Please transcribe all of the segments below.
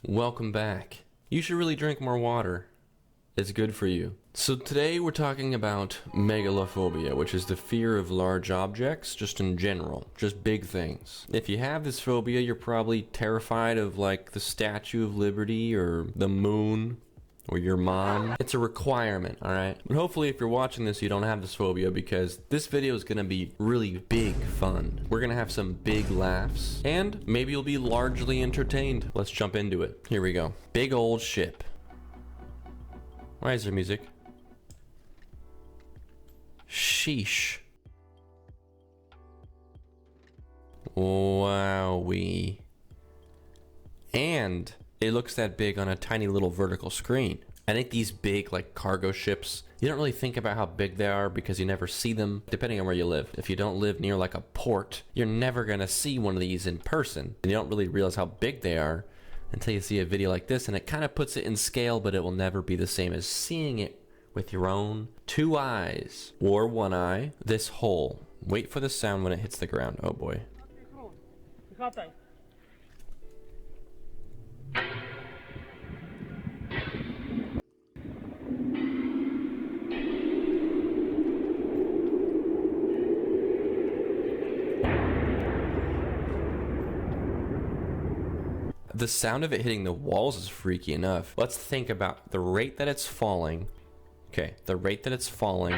Welcome back. You should really drink more water. It's good for you. So today we're talking about megalophobia, which is the fear of large objects, just in general, just big things. If you have this phobia, you're probably terrified of like the Statue of Liberty or the moon or your mom. It's a requirement, alright? But hopefully if you're watching this, you don't have this phobia, because this video is gonna be really big fun. We're gonna have some big laughs, and maybe you'll be largely entertained. Let's jump into it. Here we go. Big old ship. Why is there music? Sheesh. Wowee. And it looks that big on a tiny little vertical screen. I think these big like cargo ships, you don't really think about how big they are because you never see them, depending on where you live. If you don't live near like a port, you're never gonna see one of these in person. And you don't really realize how big they are until you see a video like this, and it kind of puts it in scale, but it will never be the same as seeing it with your own two eyes or one eye. This hole. Wait for the sound when it hits the ground. Oh boy. The sound of it hitting the walls is freaky enough. Let's think about the rate that it's falling. Okay, the rate that it's falling.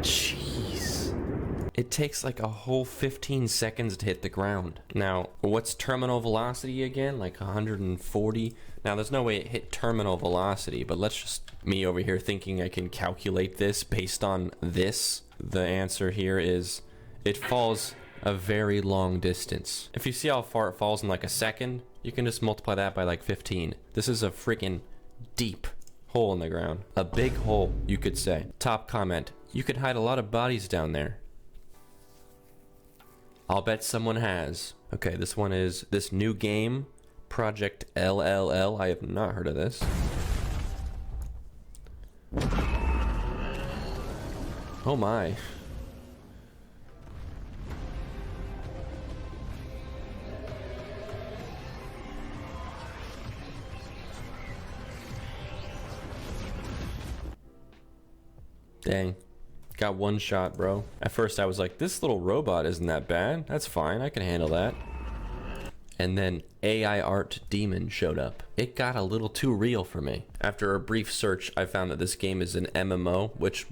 Jeez. It takes like a whole 15 seconds to hit the ground. Now, what's terminal velocity again? Like 140? Now, there's no way it hit terminal velocity, but let's just, me over here thinking I can calculate this based on this. The answer here is it falls a very long distance. If you see how far it falls in like a second, you can just multiply that by like 15. This is a freaking deep hole in the ground. A big hole, you could say. Top comment, you could hide a lot of bodies down there. I'll bet someone has. Okay, this one is this new game, Project LLL. I have not heard of this. Oh my. Dang. Got one shot, bro. At first I was like, this little robot isn't that bad. That's fine, I can handle that. And then AI art demon showed up. It got a little too real for me. After a brief search, I found that this game is an MMO, which,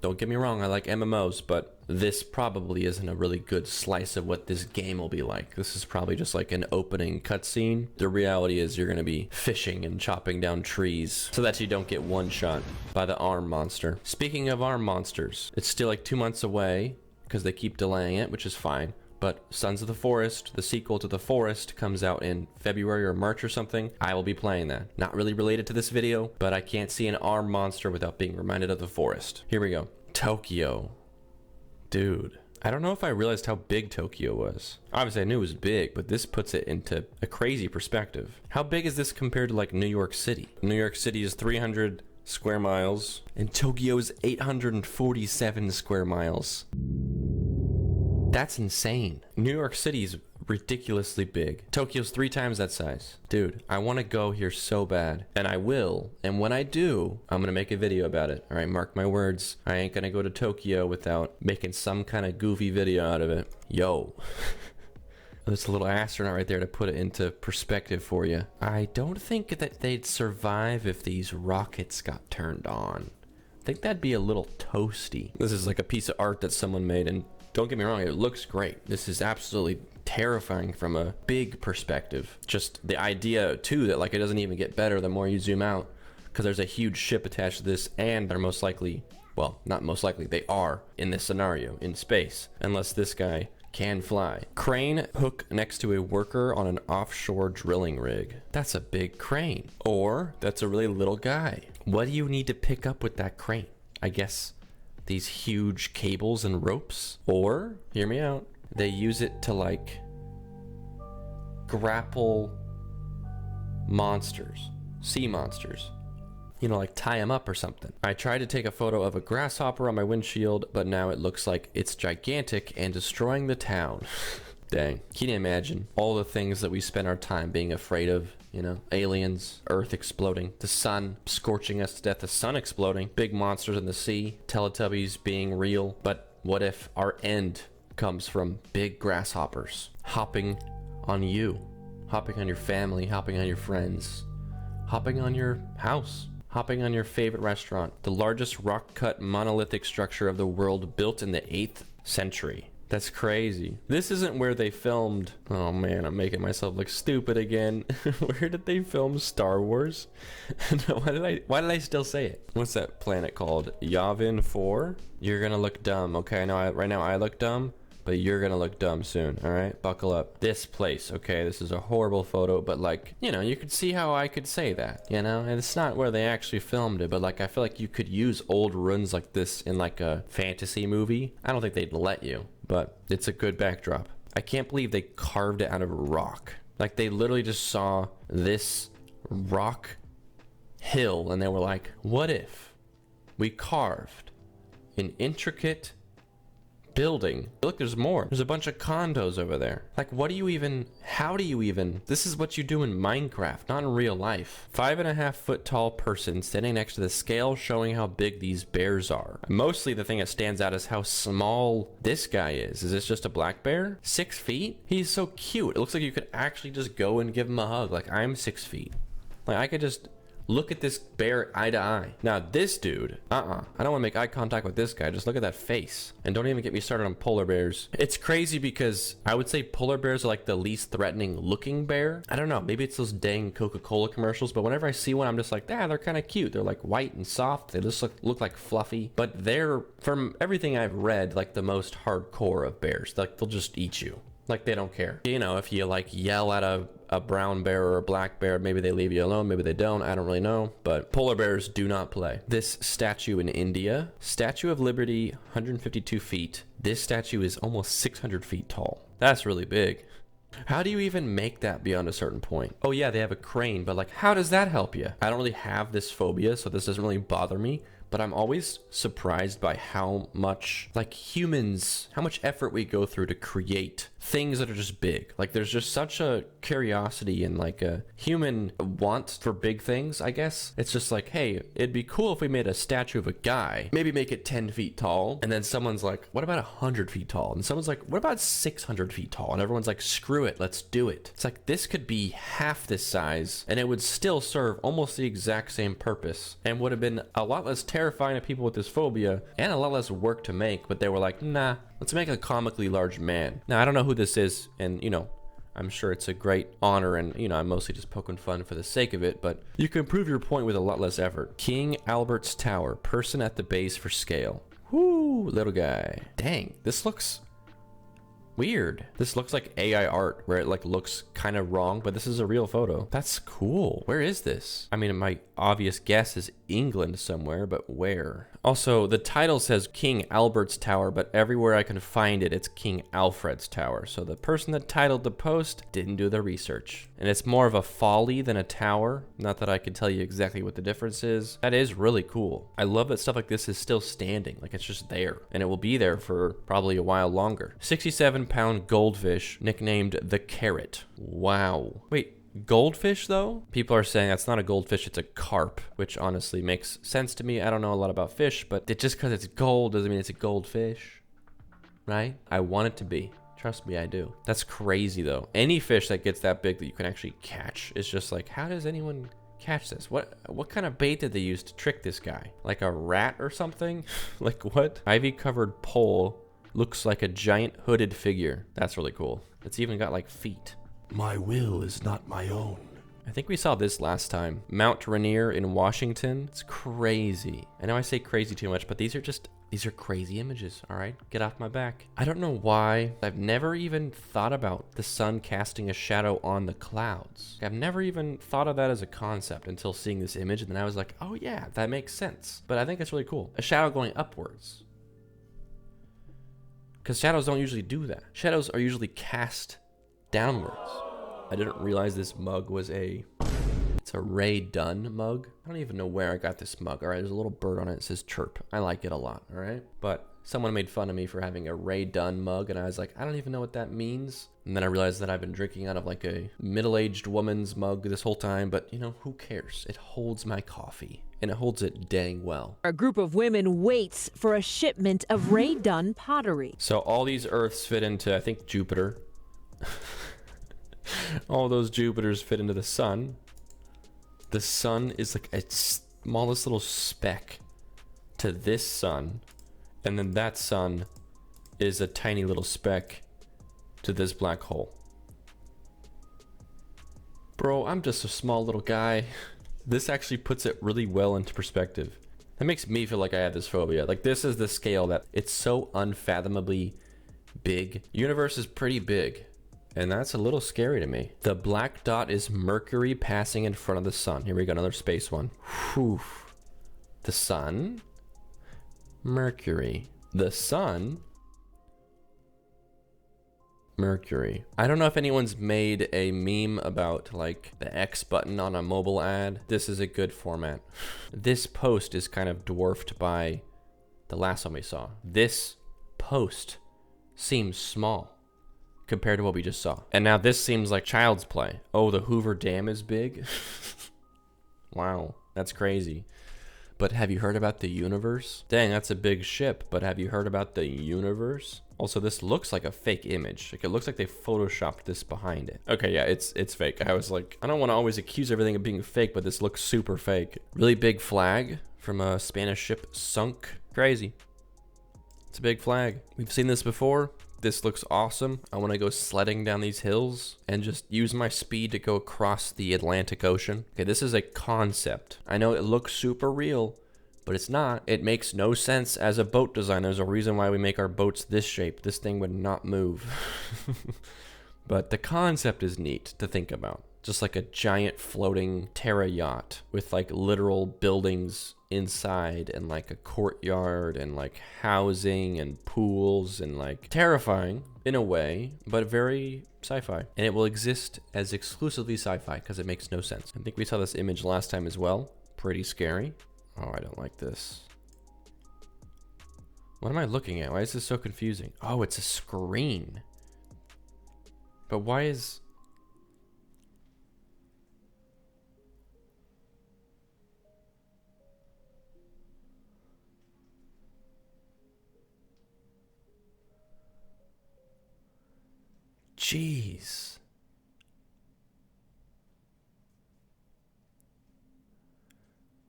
don't get me wrong, I like MMOs, but this probably isn't a really good slice of what this game will be like. This is probably just like an opening cutscene. The reality is you're gonna be fishing and chopping down trees so that you don't get one shot by the arm monster. Speaking of arm monsters, it's still like 2 months away because they keep delaying it, which is fine. But Sons of the Forest, the sequel to The Forest, comes out in February or March or something. I will be playing that. Not really related to this video, but I can't see an arm monster without being reminded of The Forest. Here we go. Tokyo. Dude, I don't know if I realized how big Tokyo was. Obviously I knew it was big, but this puts it into a crazy perspective. How big is this compared to like New York City? New York City is 300 square miles, and Tokyo is 847 square miles. That's insane. New York City is ridiculously big. Tokyo's 3 times that size. Dude, I want to go here so bad, and I will. And when I do, I'm gonna make a video about it. All right, mark my words. I ain't gonna go to Tokyo without making some kind of goofy video out of it. Yo. There's a little astronaut right there to put it into perspective for you. I don't think that they'd survive if these rockets got turned on. I think that'd be a little toasty. This is like a piece of art that someone made, and don't get me wrong, it looks great. This is absolutely terrifying from a big perspective. Just the idea too that like it doesn't even get better the more you zoom out, because there's a huge ship attached to this, and they're most likely, well, not most likely, they are in this scenario in space, unless this guy can fly. Crane hook next to a worker on an offshore drilling rig. That's a big crane. Or that's a really little guy. What do you need to pick up with that crane? I guess these huge cables and ropes? Or, hear me out, they use it to like grapple monsters, sea monsters. you know, like tie him up or something. I tried to take a photo of a grasshopper on my windshield, but now it looks like it's gigantic and destroying the town. Dang. Can you imagine all the things that we spend our time being afraid of? You know, aliens, Earth exploding, the sun scorching us to death, the sun exploding, big monsters in the sea, Teletubbies being real. But what if our end comes from big grasshoppers hopping on you, hopping on your family, hopping on your friends, hopping on your house, hopping on your favorite restaurant, the largest rock-cut monolithic structure of the world built in the 8th century. That's crazy. This isn't where they filmed... Oh man, I'm making myself look stupid again. Where did they film Star Wars? No, why did I still say it? What's that planet called? Yavin 4? You're gonna look dumb. Okay, I know right now I look dumb, but you're gonna look dumb soon, all right? Buckle up. This place, okay, this is a horrible photo, but like, you know, you could see how I could say that, you know? And it's not where they actually filmed it, but like, I feel like you could use old ruins like this in like a fantasy movie. I don't think they'd let you, but it's a good backdrop. I can't believe they carved it out of rock. Like, they literally just saw this rock hill and they were like, what if we carved an intricate building? Look, there's more. There's a bunch of condos over there. Like, what do you even, how do you even, this is what you do in Minecraft, not in real life. 5.5 foot tall person standing next to the scale showing how big these bears are. Mostly the thing that stands out is how small this guy is. Is this just a black bear? 6 feet? He's so cute. It looks like you could actually just go and give him a hug. Like, I'm 6 feet. Like, I could just look at this bear eye to eye. Now this dude, I don't want to make eye contact with this guy. Just look at that face. And don't even get me started on polar bears. It's crazy because I would say polar bears are like the least threatening looking bear. I don't know, maybe it's those dang Coca-Cola commercials, but whenever I see one, I'm just like, they're kind of cute. They're like white and soft. They just look like fluffy, but they're, from everything I've read, like the most hardcore of bears. Like, they'll just eat you. Like, they don't care. You know, if you like yell at a brown bear or a black bear, maybe they leave you alone, maybe they don't, I don't really know, but polar bears do not play. This statue in India, Statue of Liberty, 152 feet. This statue is almost 600 feet tall. That's really big. How do you even make that beyond a certain point? Oh yeah, they have a crane, but like, how does that help you? I don't really have this phobia, so this doesn't really bother me. But I'm always surprised by how much, like, humans, how much effort we go through to create things that are just big. Like, there's just such a curiosity and like a human want for big things, I guess. It's just like, hey, it'd be cool if we made a statue of a guy, maybe make it 10 feet tall. And then someone's like, what about 100 feet tall? And someone's like, what about 600 feet tall? And everyone's like, screw it, let's do it. It's like, this could be half this size and it would still serve almost the exact same purpose and would have been a lot less terrifying to people with this phobia and a lot less work to make, but they were like, nah, let's make a comically large man. Now, I don't know who this is, and you know, I'm sure it's a great honor, and you know, I'm mostly just poking fun for the sake of it, but you can prove your point with a lot less effort. King Albert's Tower, person at the base for scale. Whoo, little guy. Dang, this looks weird. This looks like AI art where it like looks kind of wrong, but this is a real photo. That's cool. Where is this? I mean, my obvious guess is England somewhere, but where? Also, the title says King Albert's Tower, but everywhere I can find it, it's King Alfred's Tower. So the person that titled the post didn't do the research. And it's more of a folly than a tower. Not that I can tell you exactly what the difference is. That is really cool. I love that stuff like this is still standing. Like, it's just there. And it will be there for probably a while longer. 67-pound goldfish, nicknamed the Carrot. Wow. Wait. Goldfish though? People are saying that's not a goldfish, it's a carp, which honestly makes sense to me. I don't know a lot about fish, but just because it's gold doesn't mean it's a goldfish, right? I want it to be. Trust me, I do. That's crazy though. Any fish that gets that big that you can actually catch is just like, how does anyone catch this? What kind of bait did they use to trick this guy? Like a rat or something? Like what? Ivy covered pole looks like a giant hooded figure. That's really cool. It's even got like feet. My will is not my own. I think we saw this last time. Mount Rainier in Washington. It's crazy. I know I say crazy too much, but these are crazy images, all right? Get off my back. I don't know why. I've never even thought about the sun casting a shadow on the clouds. I've never even thought of that as a concept until seeing this image, and then I was like, oh yeah, that makes sense. But I think it's really cool. A shadow going upwards. Because shadows don't usually do that. Shadows are usually cast downwards. I didn't realize this mug was it's It's a Ray Dunn mug. I don't even know where I got this mug. All right, there's a little bird on it. It says chirp. I like it a lot, all right? But someone made fun of me for having a Ray Dunn mug, and I was like, I don't even know what that means. And then I realized that I've been drinking out of like a middle-aged woman's mug this whole time, but you know, who cares? It holds my coffee, and it holds it dang well. A group of women waits for a shipment of Ray Dunn pottery. So all these Earths fit into, I think, Jupiter. All those Jupiters fit into the sun. The sun is like a smallest little speck to this sun, and then that sun is a tiny little speck to this black hole. Bro, I'm just a small little guy. This actually puts it really well into perspective. That makes me feel like I have this phobia. Like, this is the scale that it's so unfathomably big. Universe is pretty big, and that's a little scary to me. The black dot is Mercury passing in front of the sun. Here we go, another space one. Whew. The sun, Mercury. The sun, Mercury. I don't know if anyone's made a meme about like the X button on a mobile ad. This is a good format. This post is kind of dwarfed by the last one we saw. This post seems small compared to what we just saw. And now this seems like child's play. Oh, the Hoover Dam is big. Wow, that's crazy. But have you heard about the universe? Dang, that's a big ship, but have you heard about the universe? Also, this looks like a fake image. Like, it looks like they photoshopped this behind it. Okay, yeah, it's fake. I was like, I don't want to always accuse everything of being fake, but this looks super fake. Really big flag from a Spanish ship sunk. Crazy. It's a big flag. We've seen this before. This looks awesome. I want to go sledding down these hills and just use my speed to go across the Atlantic Ocean. Okay, this is a concept. I know it looks super real, but it's not. It makes no sense as a boat designer. There's a reason why we make our boats this shape. This thing would not move. But the concept is neat to think about. Just like a giant floating Terra yacht with like literal buildings inside and like a courtyard and like housing and pools and like terrifying in a way, but very sci-fi. And it will exist as exclusively sci-fi because it makes no sense. I think we saw this image last time as well. Pretty scary. Oh, I don't like this. What am I looking at? Why is this so confusing? Oh, it's a screen. But why is... Jeez.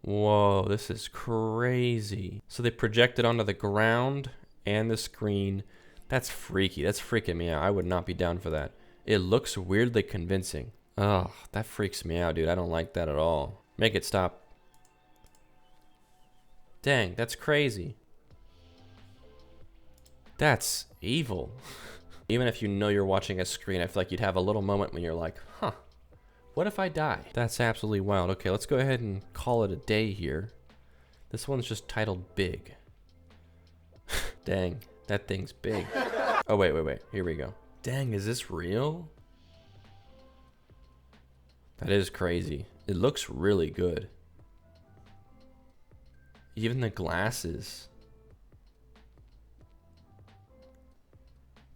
Whoa, this is crazy. So they project it onto the ground and the screen. That's freaky. That's freaking me out. I would not be down for that. It looks weirdly convincing. Oh, that freaks me out, dude. I don't like that at all. Make it stop. Dang, that's crazy. That's evil. Even if you know you're watching a screen, I feel like you'd have a little moment when you're like, huh, what if I die? That's absolutely wild. Okay, let's go ahead and call it a day here. This one's just titled Big. Dang, that thing's big. Oh, wait. Here we go. Dang, is this real? That is crazy. It looks really good. Even the glasses.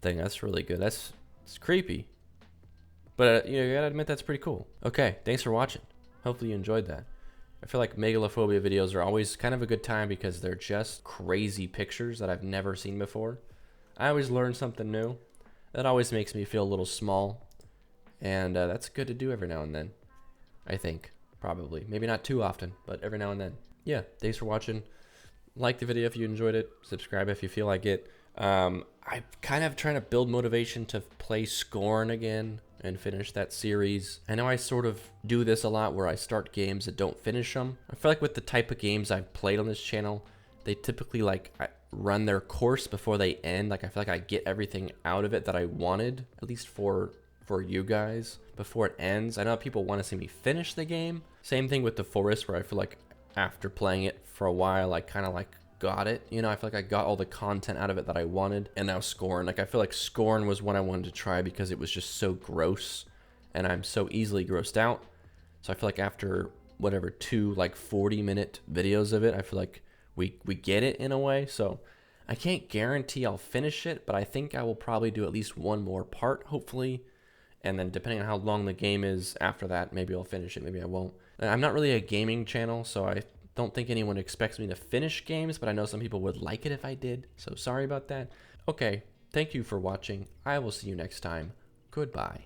Dang, that's really good. It's creepy. But, you gotta admit that's pretty cool. Okay, thanks for watching. Hopefully you enjoyed that. I feel like Megalophobia videos are always kind of a good time because they're just crazy pictures that I've never seen before. I always learn something new. That always makes me feel a little small. And that's good to do every now and then. I think, probably. Maybe not too often, but every now and then. Yeah, thanks for watching. Like the video if you enjoyed it. Subscribe if you feel like it. I'm kind of trying to build motivation to play Scorn again and finish that series. I know I sort of do this a lot where I start games that don't finish them. I feel like with the type of games I've played on this channel, they typically like run their course before they end. Like I feel like I get everything out of it that I wanted, at least for you guys, before it ends. I know people want to see me finish the game. Same thing with The Forest, where I feel like after playing it for a while, I kind of like got it. I feel like I got all the content out of it that I wanted. And now Scorn. Like I feel like Scorn was one I wanted to try because it was just so gross and I'm so easily grossed out. So I feel like after whatever 2 like 40-minute videos of it, I feel like we get it in a way. So I can't guarantee I'll finish it, but I think I will probably do at least one more part, hopefully. And then depending on how long the game is after that, maybe I'll finish it, maybe I won't. I'm not really a gaming channel, so I don't think anyone expects me to finish games, but I know some people would like it if I did, so sorry about that. Okay, thank you for watching. I will see you next time. Goodbye.